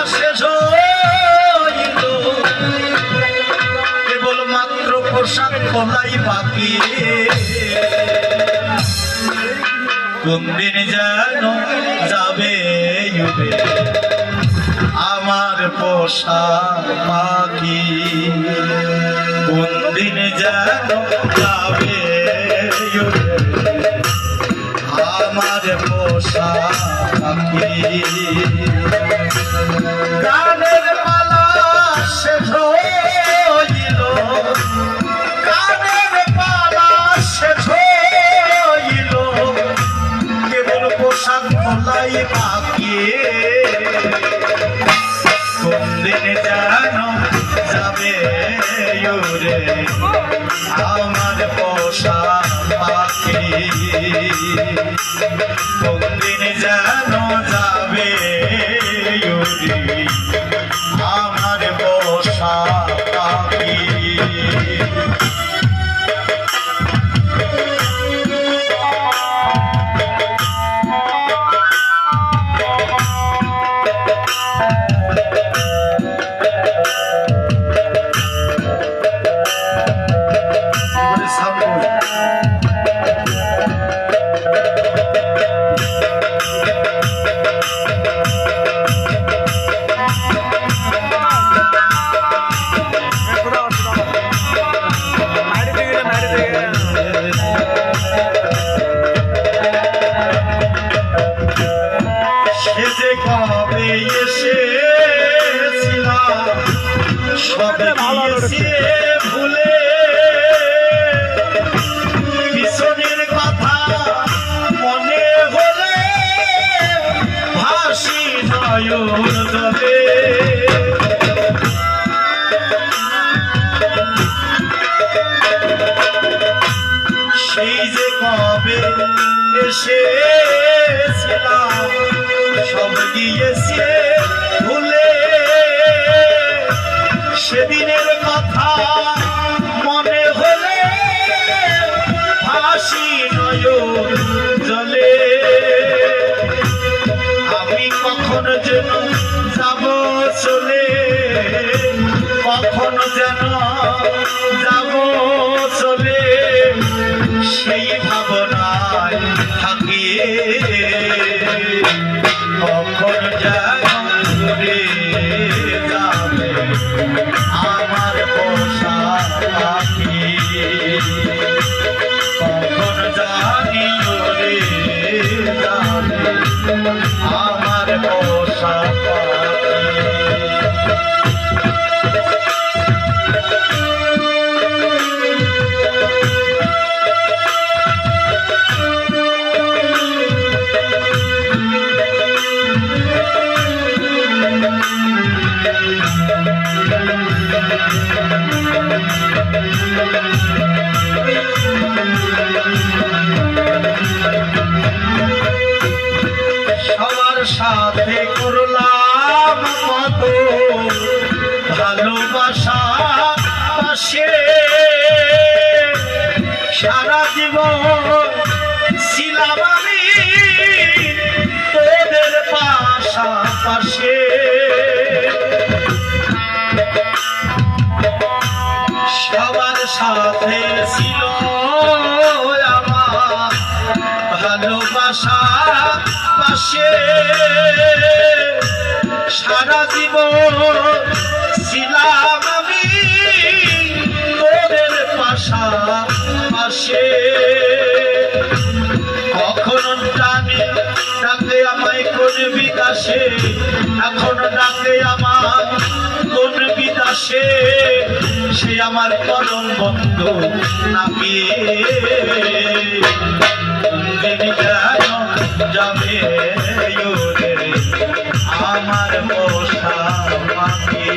শেষ হইল কেবলমাত্র পোশাক খোলাই বাকি কোন দিন যেন যাবে আমার পোশাক পাখি কোন দিন যেন যাবে আমার পোশাক পাখি গানের পালা শেষ হইল গানের পালা শেষ হইল কেবল পোশাক খোলাই বাকি কোন দিন যেন যাবে রে আমার পোশাক পাখি কোন দিন যেন যাবে আমার পোশাক পাখি কবে এসেছিলাম সবে ভুলে পিছনের কথা মনে হলে ভাসি নয়ন জলে সেই যে কবে এসেছিলাম সব গিয়েছে ভুলে সেদিনের কথা মনে হলে হাসি নয়ন জলে আমি কখন যেন যাব চলে কখন যেন যাব চলে সেই ভাবনায় থাকি কখন যেন ঘুরে যাবে আমার পোশাক পাখি কখন জানি ঘুরে যাবে আমার পোশাক পাখি সবার সাথে করলাম কত ভালোবাসা পাশে সারা জীবন ছিলাম আমি তোদের পাশাপাশি সবার সাথে ছিল আমার ভালোবাসা পাশে সারা জীবন ছিলাম আমি তোদের পাশাপাশি কখনো টানে ডাকে আমায় কোন বিকাশে এখন ডাকে আমার কোন বিকাশে সে আমার পরম বন্ধু নাকি যাবে আমার পোশাক পাখি